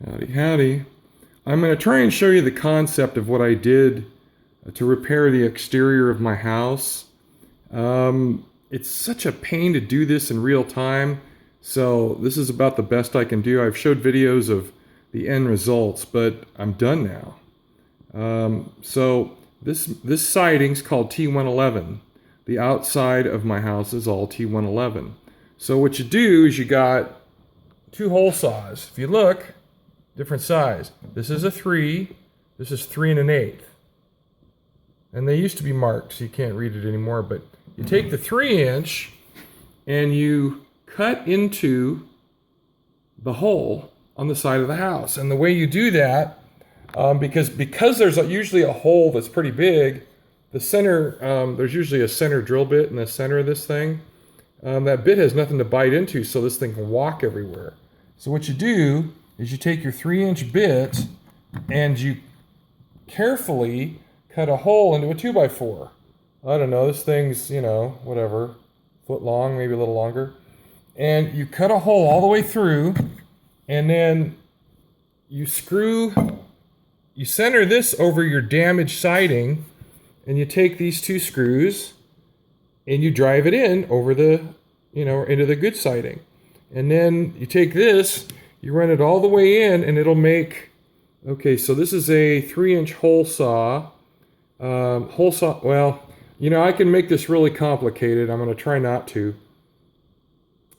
Howdy, howdy. I'm going to try and show you the concept of what I did to repair the exterior of my house. It's such a pain to do this in real time, so this is about the best I can do. I've showed videos of the end results, but I'm done now. So this siding's called T111. The outside of my house is all T111. So what you do is you got two hole saws. If you look, different size. This is a 3. This is 3 1/8. And they used to be marked, so you can't read it anymore. But you take the 3-inch and you cut into the hole on the side of the house. And the way you do that, because there's usually a hole that's pretty big, the center, there's usually a center drill bit in the center of this thing. That bit has nothing to bite into, so this thing can walk everywhere. So what you do is you take your 3-inch bit and you carefully cut a hole into a 2x4. I don't know, this thing's, whatever, foot long, maybe a little longer. And you cut a hole all the way through, and then you center this over your damaged siding, and you take these 2 screws and you drive it in over the, into the good siding. And then you take this, you run it all the way in, and it'll make, okay, so this is a 3-inch hole saw. Well, I can make this really complicated. I'm going to try not to.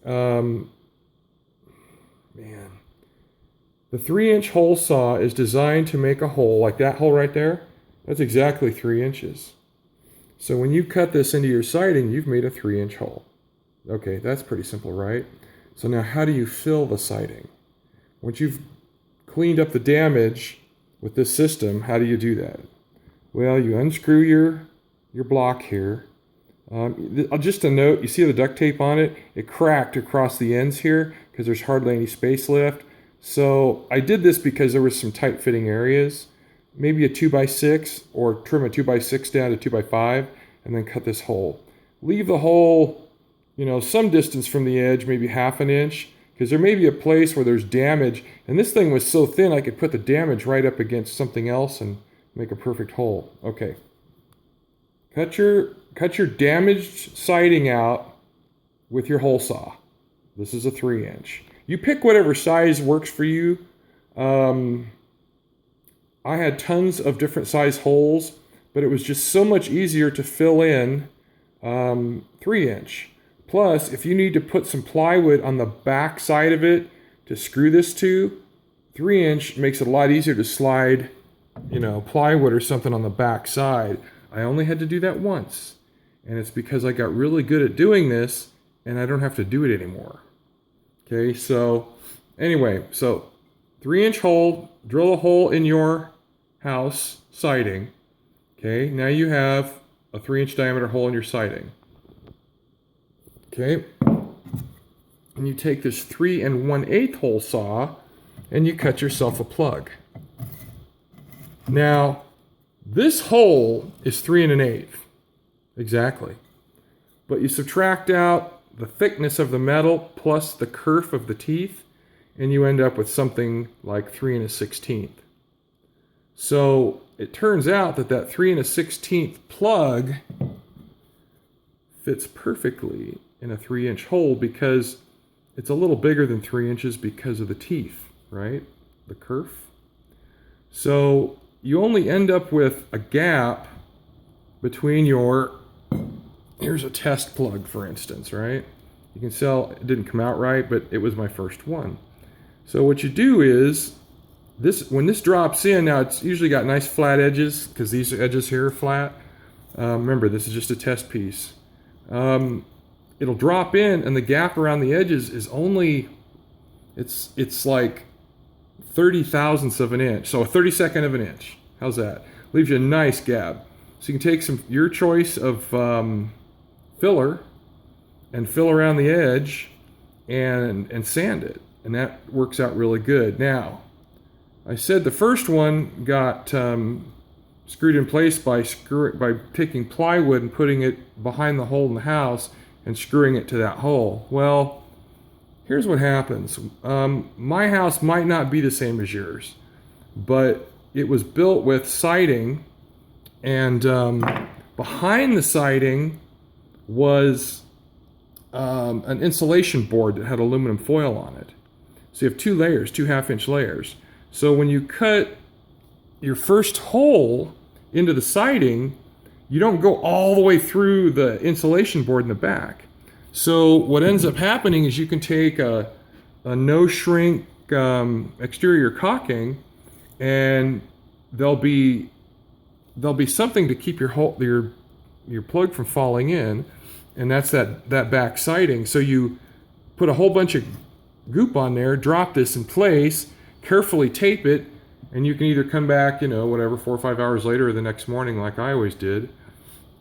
Man. The 3-inch hole saw is designed to make a hole, like that hole right there. That's exactly 3 inches. So when you cut this into your siding, you've made a 3-inch hole. Okay, that's pretty simple, right? So now how do you fill the siding? Once you've cleaned up the damage with this system, how do you do that? Well, you unscrew your block here. Just a note, you see the duct tape on it? It cracked across the ends here because there's hardly any space left. So I did this because there were some tight fitting areas. Maybe a 2x6 or trim a 2x6 down to 2x5 and then cut this hole. Leave the hole, some distance from the edge, maybe ½ an inch, because there may be a place where there's damage, and this thing was so thin I could put the damage right up against something else and make a perfect hole. Okay. Cut your damaged siding out with your hole saw. This is a 3-inch. You pick whatever size works for you. I had tons of different size holes, but it was just so much easier to fill in 3-inch. Plus, if you need to put some plywood on the back side of it to screw this to, 3-inch makes it a lot easier to slide, plywood or something on the back side. I only had to do that once, and it's because I got really good at doing this, and I don't have to do it anymore. Okay, so anyway, 3-inch hole, drill a hole in your house siding. Okay, now you have a 3-inch diameter hole in your siding. Okay, and you take this 3 1/8 hole saw and you cut yourself a plug. Now, this hole is 3 1/8, exactly. But you subtract out the thickness of the metal plus the kerf of the teeth, and you end up with something like 3 1/16. So it turns out that 3 1/16 plug fits perfectly in a 3-inch hole because it's a little bigger than 3 inches because of the teeth, right? The kerf. So you only end up with a gap between here's a test plug, for instance, right? You can tell it didn't come out right, but it was my first one. So what you do is, when this drops in, now it's usually got nice flat edges because these edges here are flat. Remember, this is just a test piece. It'll drop in, and the gap around the edges is only, it's like 30 thousandths of an inch, so a 32nd of an inch. How's that? Leaves you a nice gap. So you can take your choice of filler and fill around the edge and sand it, and that works out really good. Now, I said the first one got screwed in place by taking plywood and putting it behind the hole in the house and screwing it to that hole. Well, here's what happens. My house might not be the same as yours, but it was built with siding, and behind the siding was an insulation board that had aluminum foil on it. So you have two layers, 2.5-inch layers. So when you cut your first hole into the siding, you don't go all the way through the insulation board in the back. So what ends up happening is you can take a no-shrink exterior caulking, and there'll be something to keep your plug from falling in, and that's that back siding. So you put a whole bunch of goop on there, drop this in place, carefully tape it, and you can either come back, whatever, 4 or 5 hours later or the next morning like I always did,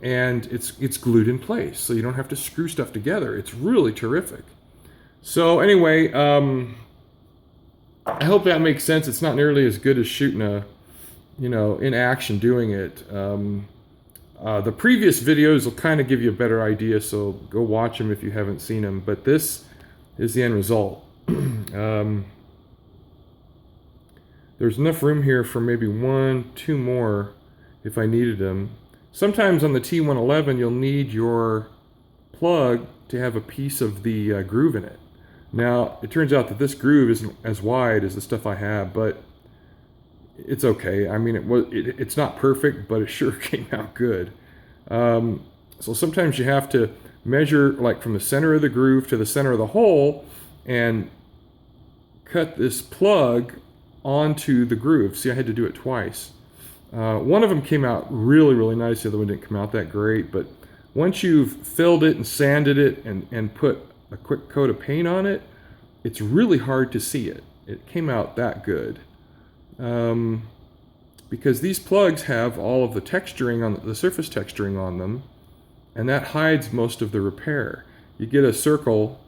and it's glued in place, so you don't have to screw stuff together. It's really terrific. So anyway, I hope that makes sense. It's not nearly as good as shooting in action doing it. The previous videos will kind of give you a better idea, so go watch them if you haven't seen them, but this is the end result. There's enough room here for maybe 1, 2 more if I needed them. Sometimes on the T111 you'll need your plug to have a piece of the groove in it. Now it turns out that this groove isn't as wide as the stuff I have, but it's okay. I mean, it's not perfect, but it sure came out good. So sometimes you have to measure like from the center of the groove to the center of the hole and cut this plug onto the groove. See, I had to do it twice. One of them came out really, really nice. The other one didn't come out that great. But once you've filled it and sanded it and put a quick coat of paint on it, it's really hard to see it. It came out that good. Because these plugs have all of the texturing on the surface texturing on them, and that hides most of the repair. You get a circle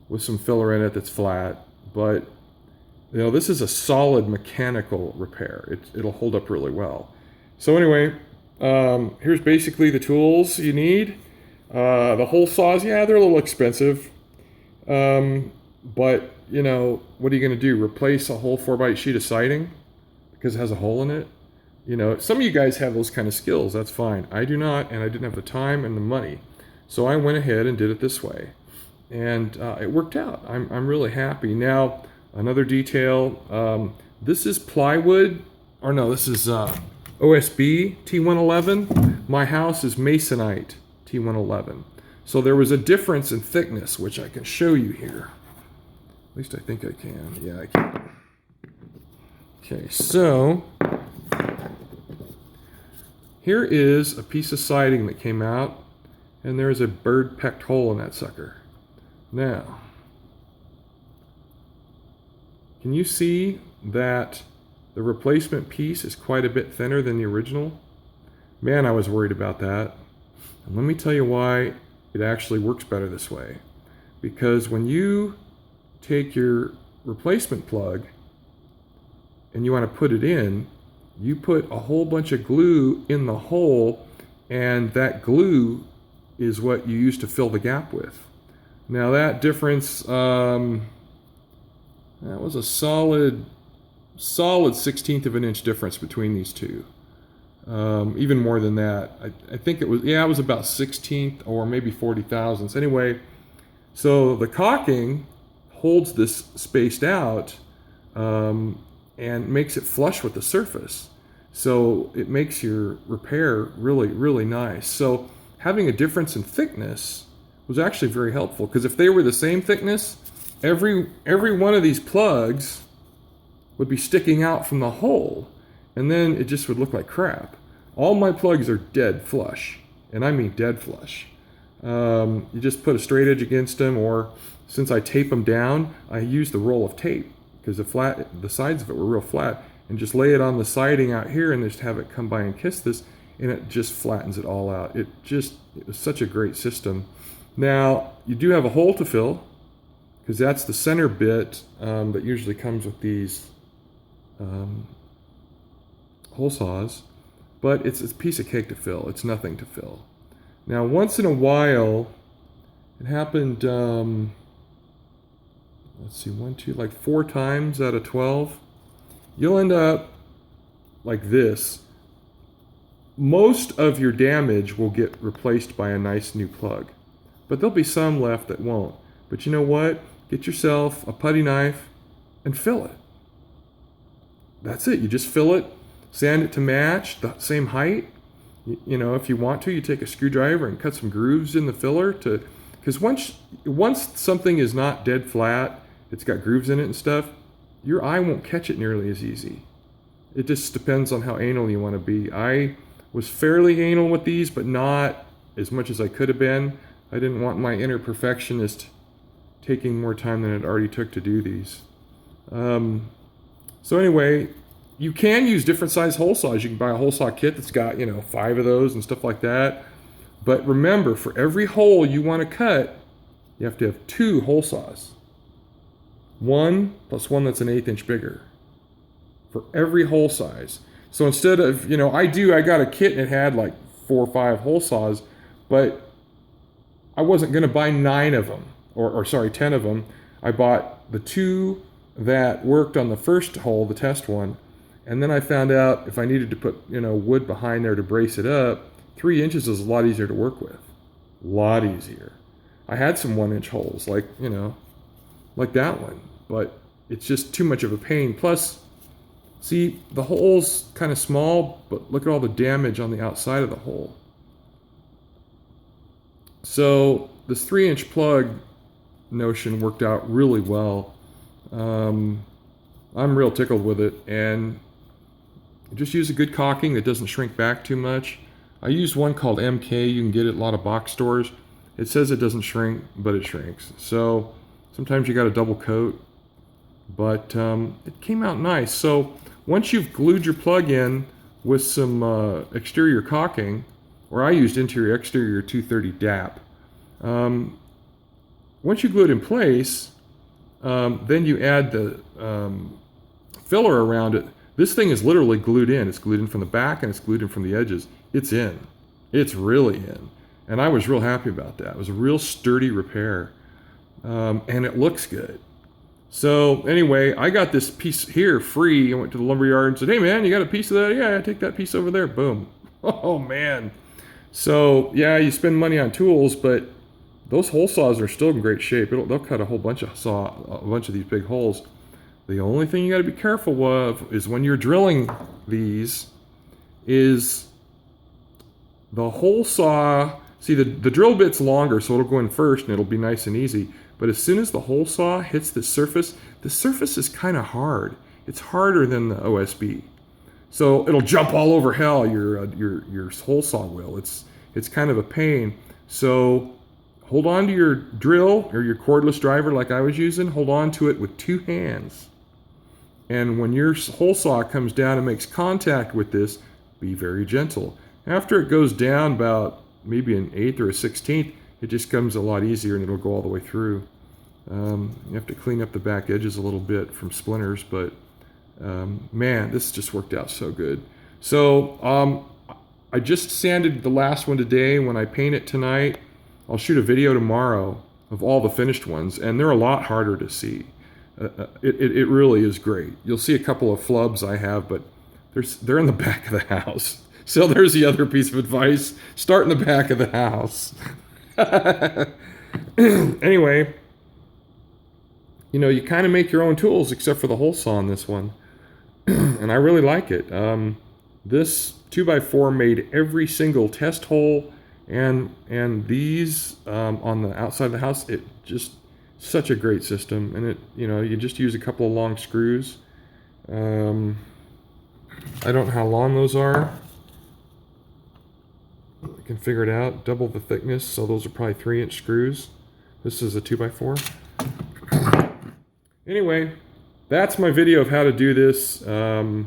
with some filler in it that's flat, but this is a solid mechanical repair. It'll hold up really well. So anyway, here's basically the tools you need. The hole saws, yeah, they're a little expensive, but what are you going to do? Replace a whole 4x sheet of siding because it has a hole in it? Some of you guys have those kind of skills. That's fine. I do not, and I didn't have the time and the money. So I went ahead and did it this way. And it worked out. I'm really happy. Now, another detail. This is plywood. Or no, this is OSB T111. My house is Masonite T111. So there was a difference in thickness, which I can show you here. At least I think I can. Yeah, I can. Okay, so here is a piece of siding that came out, and there's a bird-pecked hole in that sucker. Now, can you see that the replacement piece is quite a bit thinner than the original? Man, I was worried about that. And let me tell you why it actually works better this way. Because when you take your replacement plug and you want to put it in, you put a whole bunch of glue in the hole, and that glue is what you use to fill the gap with. Now that difference, that was a solid 1/16 of an inch difference between these two. Even more than that. I think it was about 1/16 or maybe 40 thousandths. Anyway, so the caulking holds this spaced out and makes it flush with the surface. So it makes your repair really, really nice. So having a difference in thickness was actually very helpful, because if they were the same thickness, every one of these plugs would be sticking out from the hole, and then it just would look like crap. All my plugs are dead flush, and I mean dead flush. You just put a straight edge against them, or since I tape them down, I use the roll of tape, because the sides of it were real flat, and just lay it on the siding out here and just have it come by and kiss this, and it just flattens it all out. It was such a great system. Now, you do have a hole to fill, because that's the center bit that usually comes with these hole saws, but it's a piece of cake to fill. It's nothing to fill. Now, once in a while, it happened let's see, like 4 times out of 12, you'll end up like this. Most of your damage will get replaced by a nice new plug, but there'll be some left that won't. But you know what? Get yourself a putty knife and fill it. That's it. You just fill it, sand it to match the same height. You know, if you want to, you take a screwdriver and cut some grooves in the filler because once something is not dead flat, it's got grooves in it and stuff, your eye won't catch it nearly as easy. It just depends on how anal you want to be. I was fairly anal with these, but not as much as I could have been. I didn't want my inner perfectionist taking more time than it already took to do these. So anyway, you can use different size hole saws. You can buy a hole saw kit that's got, 5 of those and stuff like that. But remember, for every hole you want to cut, you have to have 2 hole saws. 1 plus 1 that's an 1/8 inch bigger for every hole size. So instead of, I got a kit and it had like 4 or 5 hole saws, but I wasn't going to buy 9 of them, or 10 of them. I bought the 2 that worked on the first hole, the test one, and then I found out if I needed to put, wood behind there to brace it up, 3 inches is a lot easier to work with. A lot easier. I had some 1-inch holes, like that one, but it's just too much of a pain. Plus, see, the hole's kind of small, but look at all the damage on the outside of the hole. So this 3-inch plug notion worked out really well. I'm real tickled with it, and just use a good caulking that doesn't shrink back too much. I used one called MK. You can get it at a lot of box stores. It says it doesn't shrink, but it shrinks. So sometimes you got to double coat, but it came out nice. So once you've glued your plug in with some exterior caulking, or I used interior exterior 230 DAP. Once you glue it in place, then you add the filler around it. This thing is literally glued in. It's glued in from the back and it's glued in from the edges. It's in. It's really in. And I was real happy about that. It was a real sturdy repair. And it looks good. So anyway, I got this piece here free. I went to the lumberyard and said, "Hey man, you got a piece of that?" "Yeah, I take that piece over there." Boom. Oh man. So yeah, you spend money on tools, but those hole saws are still in great shape. They'll cut a whole bunch of these big holes. The only thing you got to be careful of is when you're drilling these, is the hole saw. See, the drill bit's longer, so it'll go in first and it'll be nice and easy. But as soon as the hole saw hits the surface is kind of hard. It's harder than the OSB. So it'll jump all over hell, your hole saw will. It's kind of a pain. So hold on to your drill or your cordless driver like I was using. Hold on to it with 2 hands. And when your hole saw comes down and makes contact with this, be very gentle. After it goes down about maybe an 1/8 or a 1/16, it just comes a lot easier and it'll go all the way through. You have to clean up the back edges a little bit from splinters, but man, this just worked out so good. So I just sanded the last one today. When I paint it tonight, I'll shoot a video tomorrow of all the finished ones, and they're a lot harder to see. It really is great. You'll see a couple of flubs I have, but they're in the back of the house. So there's the other piece of advice. Start in the back of the house. Anyway, you kind of make your own tools except for the hole saw on this one. And I really like it. This 2x4 made every single test hole, and these on the outside of the house. It just such a great system, and you just use a couple of long screws. I don't know how long those are. I can figure it out. Double the thickness, so those are probably 3-inch screws. This is a 2x4. Anyway, that's my video of how to do this. I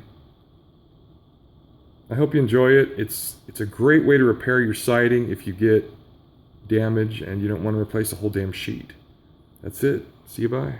hope you enjoy it. It's a great way to repair your siding if you get damage and you don't want to replace the whole damn sheet. That's it. See you, bye.